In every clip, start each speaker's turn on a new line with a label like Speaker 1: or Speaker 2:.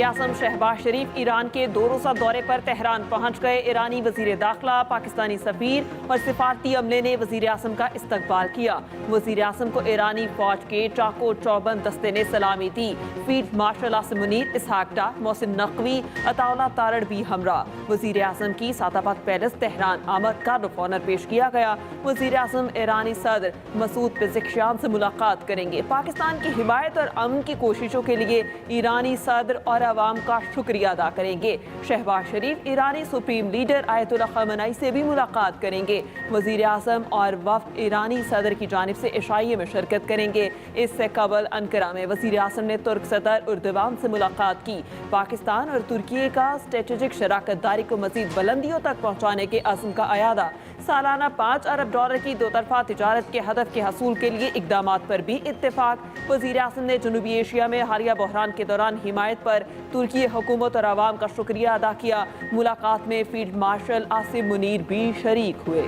Speaker 1: आज़म शहबाज शरीफ Iran के 2 रोज़ा दौरे पर तेहरान पहुंच गए। ईरानी वज़ीर दाखिला, पाकिस्तानी सफ़ीर और सिफारती अमले ने वज़ीर आज़म का इस्तकबाल किया। वज़ीर आज़म को ईरानी फौज के चाको चौबंद दस्ते ने सलामी दी। फील्ड मार्शल आसिम मुनीर, इसहाक डार, मोहसिन नकवी, अताउल्लाह तारड़ भी हमरा। वज़ीर आज़म की सादाबाद पैलेस तेहरान आमद का रुख ऑनर पेश किया गया। वज़ीर आज़म ईरानी सदर मसूद पेज़ेश्कियान से मुलाकात करेंगे। पाकिस्तान की हिमायत और अमन की कोशिशों के लिए ईरानी सदर और अवाम का शुक्रिया अदा करेंगे। शहबाज शरीफ ईरानी सुप्रीम लीडर आयतुल्लाह खamenei से भी मुलाकात करेंगे। वज़ीर आज़म और वफ़द ईरानी सदर की जानिब से इशाइये में शिरकत करेंगे। इससे कबल अंकारा में वज़ीर आज़म ने तुर्क सदर उर्दवान से मुलाकात की। पाकिस्तान और तुर्की का स्ट्रेटेजिक शराकत दारी को मज़ीद बुलंदियों तक पहुँचाने के अज़्म का अयादा। सालाना $5 अरब की दोतरफा तिजारत के हदफ के हसूल के लिए इक़दामात पर भी इत्तेफाक। वज़ीर आज़म ने जनूबी एशिया में हालिया बहरान के दौरान हिमायत पर तुर्की हुकूमत और आवाम का शुक्रिया अदा किया। मुलाकात में फील्ड मार्शल आसिम मुनीर भी शरीक हुए।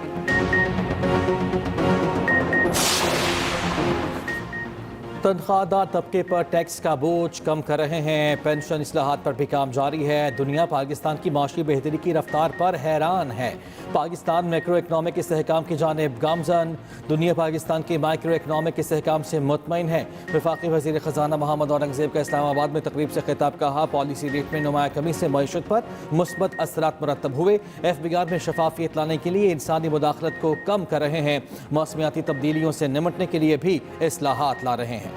Speaker 2: तनख्वाहदार तबके पर टैक्स का बोझ कम कर रहे हैं। पेंशन इस्लाहात पर भी काम जारी है। दुनिया पाकिस्तान की माशी बेहतरी की रफ्तार पर हैरान है। पाकिस्तान मैक्रो इकनॉमिक इस्तेहकाम की जानिब गामजन। दुनिया पाकिस्तान की माइक्रो इकनॉमिक इस्तेहकाम से मुतमईन है। वफाकी वज़ीर ख़जाना मोहम्मद औरंगज़ेब का इस्लामाबाद में तकरीब से खिताब। कहा, पॉलिसी रेट में नुमाया कमी से मईशत पर मुस्बत असरात मुरतब हुए। FBR में शफाफियत लाने के लिए इंसानी मुदाखलत को कम कर रहे हैं। मौसमियाती तब्दीलियों से निमटने के लिए भी इस्लाहात ला रहे हैं।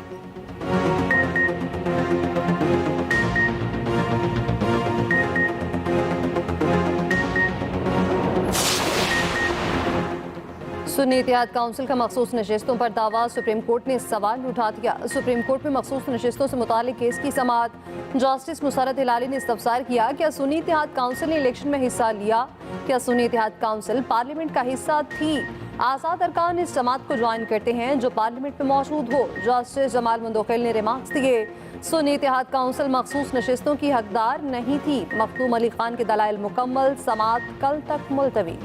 Speaker 3: सुन्नी इत्तेहाद काउंसिल का मखसूस नशिस्तों पर दावा। सुप्रीम कोर्ट ने सवाल उठा दिया। सुप्रीम कोर्ट में मखसूस नशिस्तों से मुतालिक केस की समाअत। जस्टिस मुसरत हिलाली ने इस्तफसार किया, क्या सुन्नी इत्तेहाद काउंसिल ने इलेक्शन में हिस्सा लिया? क्या सुन्नी इत्तेहाद काउंसिल पार्लियामेंट का हिस्सा थी? आज़ाद अरकान इस जमात को ज्वाइन करते हैं जो पार्लियामेंट में मौजूद हो। जस्टिस जमाल मुंदखिल ने रिमार्क्स दिए, सुन्नी इत्तेहाद काउंसिल मखसूस नशिस्तों की हकदार नहीं थी। मखदूम अली खान के दलाइल मुकम्मल, समाअत कल तक मुलतवी।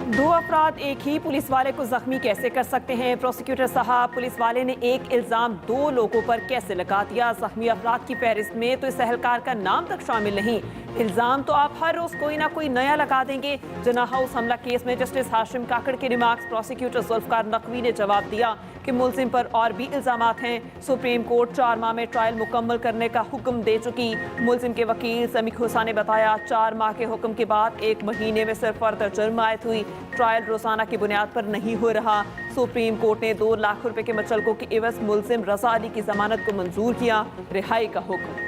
Speaker 1: दो अफराद एक ही पुलिस वाले को जख्मी कैसे कर सकते हैं? प्रोसिक्यूटर साहब, पुलिस वाले ने एक इल्ज़ाम 2 लोगों पर कैसे लगा दिया? जख्मी अफराद की फहरिस्त में तो इस एहलकार का नाम तक शामिल नहीं। इल्ज़ाम तो आप हर रोज़ कोई ना कोई नया लगा देंगे। जना हाउस हमला केस में जस्टिस हाशिम काकड़ के रिमार्क्स। प्रोसिक्यूटर जुल्फकार नकवी ने जवाब दिया कि मुलजिम पर और भी इल्ज़ामात हैं। सुप्रीम कोर्ट 4 माह में ट्रायल मुकम्मल करने का हुक्म दे चुकी। मुलजिम के वकील समीक हुसैन ने बताया, 4 माह के हुक्म के बाद 1 महीने में सिर्फ फर्दर जुर्म आयत हुई। ट्रायल रोजाना की बुनियाद पर नहीं हो रहा। सुप्रीम कोर्ट ने 2 लाख रुपए के मचलकों की एवज मुलजिम रजा अली की जमानत को मंजूर किया। रिहाई का हुक्म।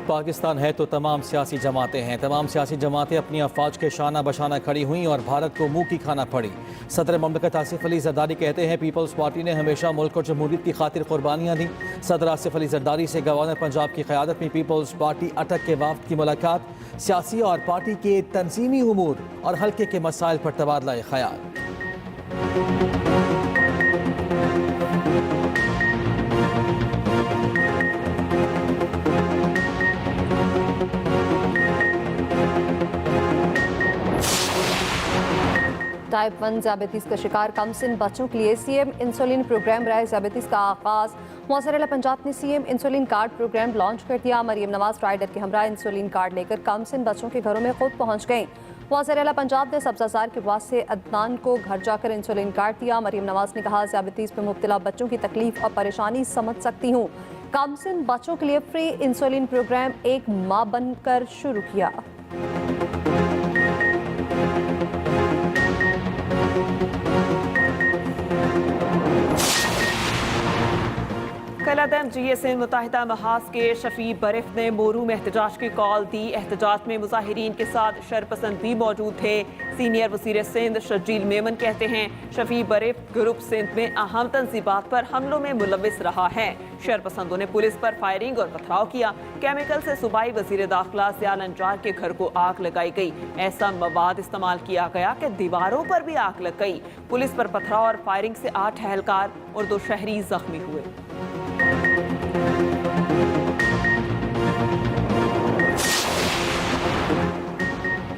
Speaker 2: पाकिस्तान है तो तमाम सियासी जमातें हैं। तमाम सियासी जमातें अपनी अफवाज के शाना बशाना खड़ी हुई और भारत को मुंह की खाना पड़ी। सदर ममलकत आसिफ अली जरदारी कहते हैं, पीपल्स पार्टी ने हमेशा मुल्क और जमहूरियत की खातिर कुर्बानियाँ दी। सदर आसिफ अली जरदारी से गवर्नर पंजाब की क़यादत में पीपल्स पार्टी अटक के वफ़द की मुलाकात। सियासी और पार्टी के तंजीमी उमूर और हल्के के मसाइल पर तबादला ख्याल।
Speaker 3: टाइप 1 ज़ियाबतीस का शिकार कमसिन बच्चों के लिए सीएम इंसुलिन प्रोग्राम राय ज़ियाबतीस का आगाज। मौसर पंजाब ने CM insulin card programme launch कर दिया। मरियम नवाज राइडर के हमरा इंसुलिन कार्ड लेकर कमसिन बच्चों के घरों में खुद पहुंच गई। मौसर पंजाब ने सब्ज़ाजार के वास्ते अदनान को घर जाकर इंसुलिन कार्ड दिया। मरियम नवाज ने कहा, ज़ियाबतीस में मुब्तला बच्चों की तकलीफ और परेशानी समझ सकती हूँ। कमसिन बच्चों के लिए फ्री इंसुलिन प्रोग्राम एक माँ बनकर शुरू किया।
Speaker 1: कलादम GSN मुत्तहिदा महाज के शफी बरिफ ने मोरू में एहतजाज की कॉल दी। एहतजाज में मुजाहिरीन के साथ शरपसंद भी मौजूद थे। सीनियर वज़ीर सिंध शर्जील मेमन कहते हैं, शफी बरिफ ग्रुप सिंध में अहम तंजीबात पर हमलों में मुलविस रहा है। शरपसंदों ने पुलिस पर फायरिंग और पथराव किया। केमिकल से सूबाई वज़ीर दाखिला ज़िया नंजार के घर को आग लगाई गई। ऐसा मवाद इस्तेमाल किया गया कि दीवारों पर भी आग लग गई। पुलिस पर पथराव और फायरिंग से 8 एहलकार और 2 शहरी जख्मी हुए।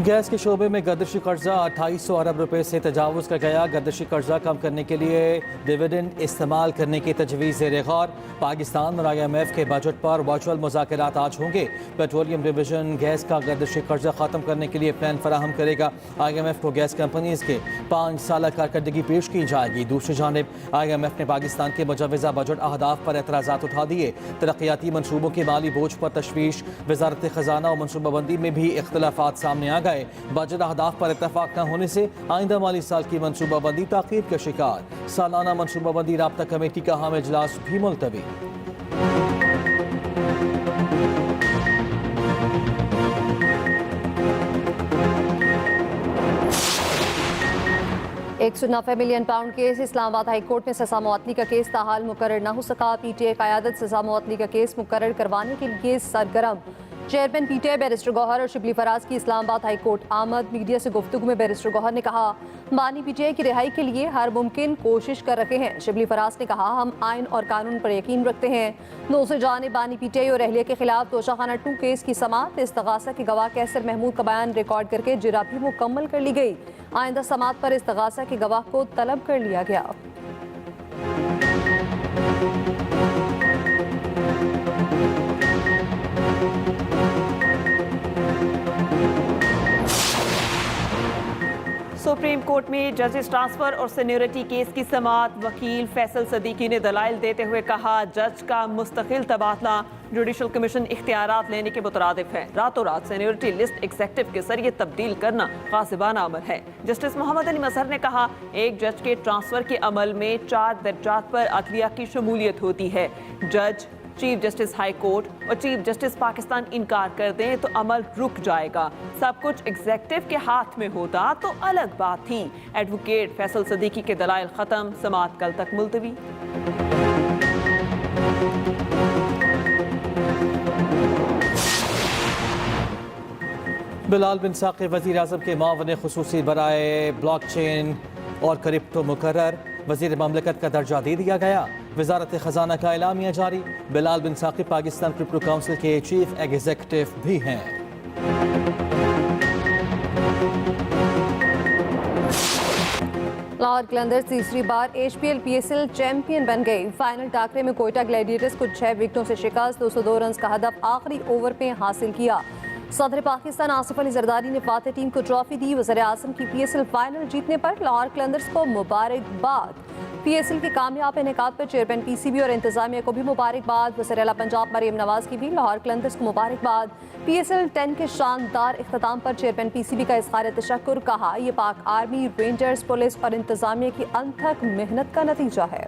Speaker 2: गैस के शोबे में गर्दिशी कर्जा 2800 अरब रुपए से तजावुज कर गया। गर्दिशी कर्जा कम करने के लिए डिविडेंड इस्तेमाल करने की तजवीज़ ज़ेर गौर। पाकिस्तान और IMF के बजट पर वर्चुअल मुज़ाकरात आज होंगे। पेट्रोलियम डिवीजन गैस का गर्दिशी कर्जा ख़त्म करने के लिए प्लान फराहम करेगा। IMF को गैस कंपनीज के 5 साल कारकर्दगी पेश की जाएगी। दूसरी जानिब IMF ने पाकिस्तान के मुजवज़ा बजट अहदाफ पर एतराज़ात उठा दिए। तरक्याती मनसूबों के माली बोझ पर तशवीश। वज़ारत ख़जाना और मनसूबाबंदी में भी इख्तलाफात सामने आ गए। बजट अहदाफ पर इत्तफाक न होने से आइंदा माली साल की मनसूबाबंदी ताख़ीर का शिकार। सालाना मनसूबाबंदी राब्ता कमेटी का अहम इजलास भी मुलतवी।
Speaker 3: £190 million case. Islamabad high court में सजा मुअत्तली का केस ताहाल मुकर्रर न हो सका। PTI क़यादत सजा मुअत्तली का केस मुकर्रर करवाने के लिए सरगर्म। चेयरमैन PTI बैरिस्टर गौहर और शिबली फराज की इस्लामाबाद हाई कोर्ट आमद। मीडिया से गुफ्तगू में बैरिस्टर गौहर ने कहा, बानी PTI की रिहाई के लिए हर मुमकिन कोशिश कर रहे हैं। शिबली फराज ने कहा, हम आइन और कानून पर यकीन रखते हैं। दूसरी जानिब बानी PTI और अहलिया के खिलाफ तोशाखाना 2 केस की समाअत। इस्तगासा के गवाह कैसर महमूद का बयान रिकॉर्ड करके जिरा भी मुकम्मल कर ली गई। आइंदा समाअत पर इस्तगासा के गवाह को तलब कर लिया गया।
Speaker 1: सुप्रीम कोर्ट में जजेस ट्रांसफर और सीनियरिटी केस की समाअत। वकील फैसल सदीकी ने दलाइल देते हुए कहा, जज का मुस्तकिल तबादला जुडिशल कमीशन इख्तियारात लेने के मुतरादिफ है। रातों रात सीनियरिटी लिस्ट एग्जेक्टिव के जरिए तब्दील करना गासिबाना अमल है। जस्टिस मोहम्मद अली मजहर ने कहा, एक जज के ट्रांसफर के अमल में 4 दर्जात पर अदलिया की शमूलियत होती है। जज, चीफ जस्टिस हाई कोर्ट और चीफ जस्टिस पाकिस्तान इनकार कर दें तो अमल रुक जाएगा। सब कुछ एग्जेक्टिव के हाथ में होता तो अलग बात थी। एडवोकेट फैसल सदीकी के दलाइल खत्म। समाअत कल तक मुलतवी।
Speaker 2: बिलाल बिन साक़ी वज़ीर आज़म के मावन खुसूसी बराए ब्लॉकचेन और क्रिप्टो मुकर्रर। वज़ीर ममलकत का दर्जा दे दिया गया। वज़ारत ख़जाना का एलामिया जारी। बिलाल बिन साक़ी पाकिस्तान क्रिप्टो काउंसिल के चीफ एग्जीक्यूटिव भी हैं।
Speaker 3: लाहौर कलंदर्स तीसरी बार HPL PSL चैंपियन बन गई। फाइनल टाकरे में कोयटा ग्लैडिएटर्स को 6 विकेटों से शिकस्त। 202 रन का हदफ आखिरी ओवर में हासिल किया। सदर पाकिस्तान आसिफ अली जरदारी ने फातह टीम को ट्रॉफी दी। वज़ीर आज़म की PSL फाइनल जीतने पर लाहौर कलंदर्स को मुबारकबाद। PSL के कामयाब इनेकाद पर चेयरमैन PCB और इंतजामिया को भी मुबारकबाद। वज़ीर आला पंजाब मरियम नवाज की भी लाहौर कलंदर्स को मुबारकबाद। PSL 10 के शानदार इख्तिताम पर चेयरमैन PCB का इज़हार तशक्कुर। कहा, यह पाक आर्मी, रेंजर्स, पुलिस और इंतजामिया की अनथक मेहनत का नतीजा है।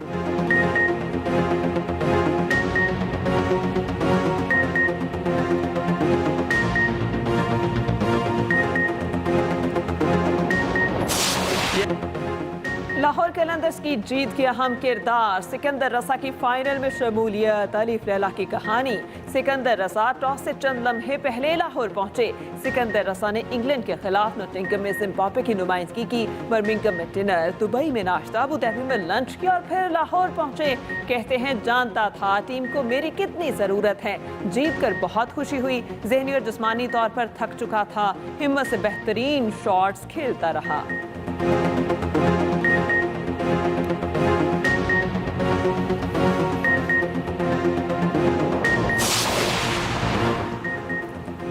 Speaker 1: लाहौर कलंदर्स की जीत के अहम किरदार। सिकंदर रसा की फाइनल में शमूलियत। अलीफ लैला की कहानी। सिकंदर रसा टॉस से चंद लम्हे पहले लाहौर पहुंचे। सिकंदर रसा ने इंग्लैंड के खिलाफ नोटिंगम में जिम्बाब्वे की नुमाइंदगी की। बर्मिंघम में डिनर, दुबई में नाश्ता, अबू धाबी में लंच किया और फिर लाहौर पहुंचे। कहते हैं, जानता था टीम को मेरी कितनी जरूरत है। जीत कर बहुत खुशी हुई। ज़हनी और जिस्मानी तौर पर थक चुका था। हिम्मत से बेहतरीन शॉट्स खेलता रहा।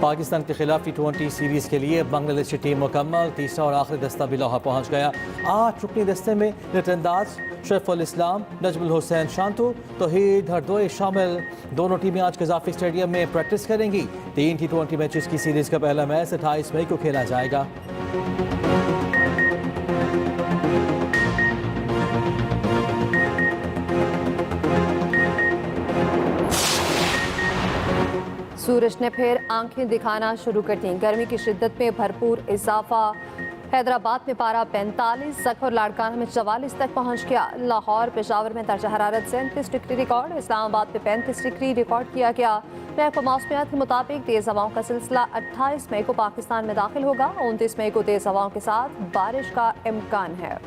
Speaker 2: पाकिस्तान के खिलाफ T20 सीरीज के लिए बांग्लादेशी टीम मुकम्मल। तीसरा और आखिरी दस्ता भी लाहौर पहुंच गया। 8 रुकनी दस्ते में नितंदाज शरीफुल इस्लाम, नजमुल हुसैन शांतु, तौहीद हरदोई शामिल। दोनों टीमें आज कज़ाफ़ी स्टेडियम में प्रैक्टिस करेंगी। 3 T20 मैचेस की सीरीज का पहला मैच 28 मई को खेला जाएगा।
Speaker 3: सूरज ने फिर आंखें दिखाना शुरू कर दी। गर्मी की शिद्दत में भरपूर इजाफा। हैदराबाद में पारा 45, सख और लाड़काना में 44 तक पहुंच गया। लाहौर, पेशावर में दर्जा हरारत 37 डिग्री रिकॉर्ड। इस्लामाबाद में 35 डिग्री रिकॉर्ड किया गया। महकमा मौसमियात के मुताबिक तेज हवाओं का सिलसिला 28 मई को पाकिस्तान में दाखिल होगा। 29 मई को तेज हवाओं के साथ बारिश का इम्कान है।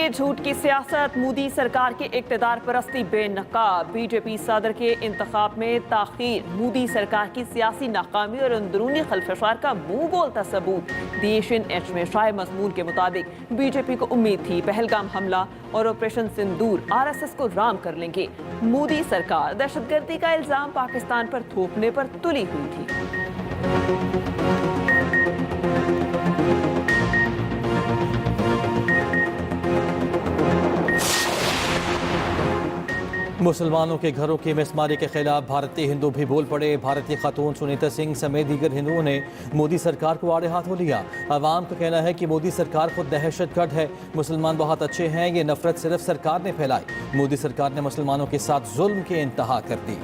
Speaker 1: लिए झूठ की सियासत, मोदी सरकार की इक़्तिदार परस्ती बेनकाब, बीजेपी सदर के इंतखाब में ताखीर, मोदी सरकार की सियासी नाकामी और अंदरूनी खलफशार का मुंह बोलता सबूत। द एशियन एज में शाये मजमून के मुताबिक बीजेपी को उम्मीद थी पहलगाम हमला और ऑपरेशन सिंदूर RSS को राम कर लेंगे। मोदी सरकार दहशतगर्दी का इल्जाम पाकिस्तान पर थोपने पर तुली हुई थी।
Speaker 2: मुसलमानों के घरों की मिसमारी के खिलाफ भारतीय हिंदू भी बोल पड़े। भारतीय खातून सुनीता सिंह समेत दीगर हिंदुओं ने मोदी सरकार को आड़े हाथों लिया। अवाम का कहना है कि मोदी सरकार खुद दहशतगर्द है, मुसलमान बहुत अच्छे हैं, ये नफरत सिर्फ सरकार ने फैलाई। मोदी सरकार ने मुसलमानों के साथ जुल्म की इंतहा कर दी।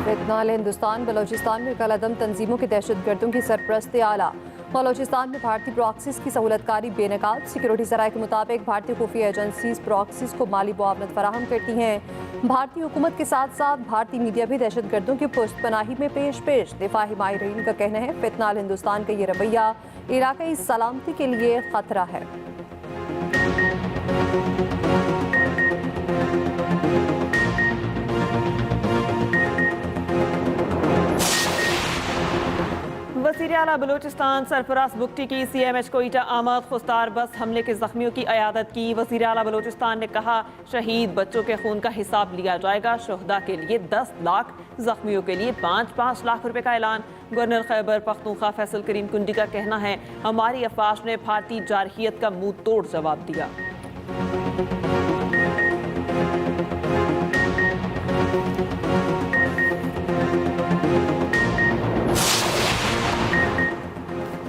Speaker 3: फितनाल हिंदुस्तान बलोचिस्तान में कलअदम तंजीमों के दहशतगर्दों की सरपरस्ती आला। बलोचिस्तान में भारतीय प्रॉक्सीज की सहूलतकारी बेनकाब। सिक्योरिटी ज़राए के मुताबिक भारतीय खुफिया एजेंसीज प्रॉक्सीज को माली मुआवनत फराहम करती हैं। भारतीय हुकूमत के साथ साथ भारतीय मीडिया भी दहशतगर्दों की पुष्तपनाही में पेश। दिफाही माहिरीन का कहना है फितनाल हिंदुस्तान का ये रवैया इलाकाई सलामती के लिए खतरा है।
Speaker 1: वज़ीर आला बलूचिस्तान सरफराज बुगटी की CMH कोयटा आमद। खुस्तार बस हमले के जख्मियों की अयादत की। वज़ीर आला बलूचिस्तान ने कहा शहीद बच्चों के खून का हिसाब लिया जाएगा। शोहदा के लिए 10 लाख, जख्मियों के लिए 5-5 लाख रुपए का ऐलान। गवर्नर खैबर पख्तूनख्वा फैसल करीम कुंडी का कहना है हमारी अफवाज ने भारतीय जारहियत का मुंह तोड़ जवाब दिया।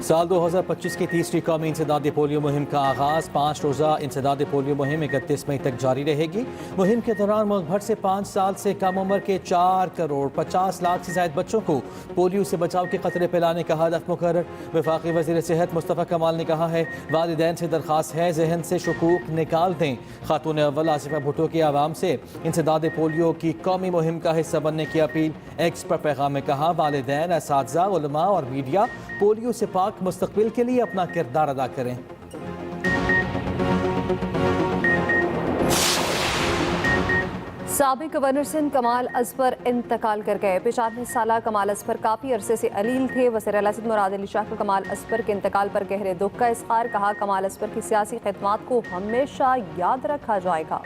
Speaker 2: साल 2025 की तीसरी कौमी इंसदादी पोलियो मुहिम का आगाज़। 5 रोज़ा इंसदादी पोलियो मुहिम 31 मई तक जारी रहेगी। मुहिम के दौरान मुल्क भर से 5 साल से कम उम्र के 4 करोड़ 50 लाख से ज़ायद बच्चों को पोलियो से बचाव के खतरे पिलाने का हदफ मुकर्रर। वफाकी वज़ीर सेहत मुस्तफ़ा कमाल ने कहा है वालिदैन से दरख्वास्त है जहन से शुकूक निकाल दें। खातून अव्वल आसिफा भुट्टो की आवाम से इंसदादी पोलियो की कौमी मुहिम का हिस्सा बनने की अपील। एक्स पर पैगाम में कहा वालिदैन, असातिज़ा, उलमा और मीडिया पोलियो से पाक मुस्तकबिल के लिए अपना किरदार अदा करें।
Speaker 3: साबिक गवर्नर सिंध कमाल असफर इंतकाल कर गए। 95 साला कमाल असफर काफ़ी अरसे से अलील थे। वज़ीर आला सिंध मुराद अली शाह का कमाल असफर के इंतकाल पर गहरे दुख का इज़हार। कहा कमाल असफर की सियासी खिदमात को हमेशा याद रखा जाएगा।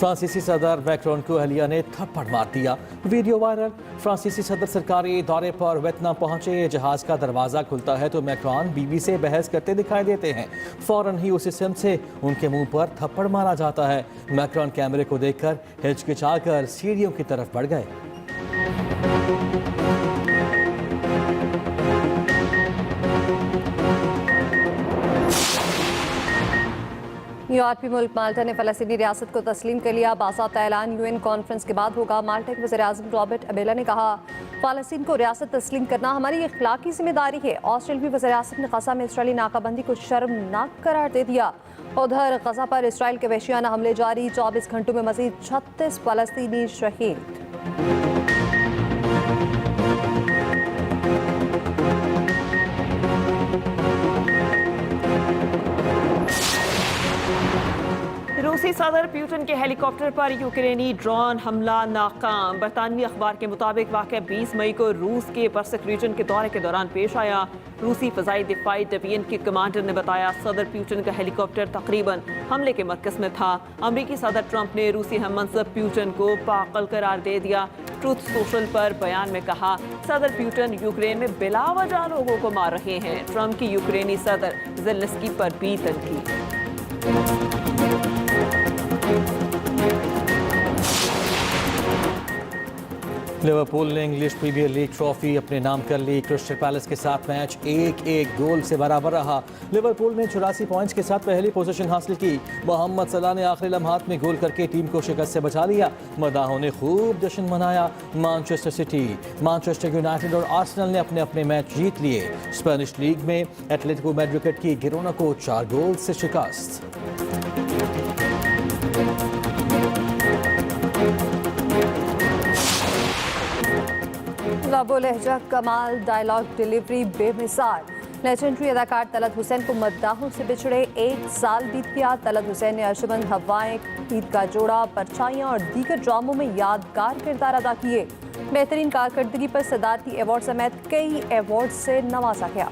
Speaker 2: फ्रांसीसी सदर मैक्रोन को अहलिया ने थप्पड़ मार दिया। Video viral. फ्रांसीसी सदर सरकारी दौरे पर वियतनाम पहुंचे। जहाज का दरवाज़ा खुलता है तो मैक्रोन बीवी से बहस करते दिखाई देते हैं। फौरन ही उसी सिम से उनके मुंह पर थप्पड़ मारा जाता है। मैक्रोन कैमरे को देखकर हिचकिचाकर सीढ़ियों की तरफ बढ़ गए।
Speaker 3: यूरोपीय मुल्क माल्टा ने फ़लस्तीनी रियासत को तस्लीम कर लिया। बाज़ाब्ता ऐलान UN कॉन्फ्रेंस के बाद होगा। माल्टा के वज़ीर-ए-आज़म रॉबर्ट अबेला ने कहा फ़लस्तीन को रियासत तस्लीम करना हमारी अखलाकी जिम्मेदारी है। ऑस्ट्रेलियाई वज़ीर-ए-आज़म ने गज़ा में इसराइली नाकाबंदी को शर्मनाक करार दे दिया। उधर गज़ा पर इसराइल के वहशियाना हमले जारी। 24 घंटों में मज़ीद 36 फ़लस्तीनी शहीद।
Speaker 1: रूसी सदर प्यूटन के हेलीकॉप्टर पर यूक्रेनी ड्रोन हमला नाकाम। बरतानवी अखबार के मुताबिक वाक़या 20 मई को रूस के पर्सिक रीजन के दौरे के दौरान पेश आया। रूसी फ़ज़ाई दिफाई डिवीजन के कमांडर ने बताया सदर प्यूटन का हेलीकॉप्टर तकरीबन हमले के मरकज़ में था। अमरीकी सदर ट्रंप ने रूसी हममंसब प्यूटन को पागल करार दे दिया। ट्रूथ सोशल पर बयान में कहा सदर प्यूटन यूक्रेन में बिलावजह लोगों को मार रहे हैं। ट्रंप की यूक्रेनी सदर ज़ेलेंस्की पर भी तनकीद।
Speaker 2: लिवरपूल ने इंग्लिश प्रीमियर लीग ट्रॉफी अपने नाम कर ली। क्रिस्टल पैलेस के साथ मैच 1-1 गोल से बराबर रहा। लिवरपूल ने 84 पॉइंट्स के साथ पहली पोजीशन हासिल की। मोहम्मद सलाह ने आखिरी लम्हात में गोल करके टीम को शिकस्त से बचा लिया। मदाहों ने खूब जश्न मनाया। मैनचेस्टर सिटी, मैनचेस्टर यूनाइटेड और आर्सेनल ने अपने अपने मैच जीत लिए। स्पेनिश लीग में एटलेटिको मैड्रिड की गिरोना को 4 गोल से शिकस्त।
Speaker 3: लबो लहजा कमाल, डायलॉग डिलीवरी बेमिसाल। लेजेंडरी अदाकार तलत हुसैन को मद्दाहों से बिछड़े 1 साल बीत गया। तलत हुसैन ने अर्शमंद हवाएं, ईद का जोड़ा, परछाइयां और दीगर ड्रामों में यादगार किरदार अदा किए। बेहतरीन कारकर्दगी पर सदारती अवार्ड समेत कई अवार्ड से नवाजा गया।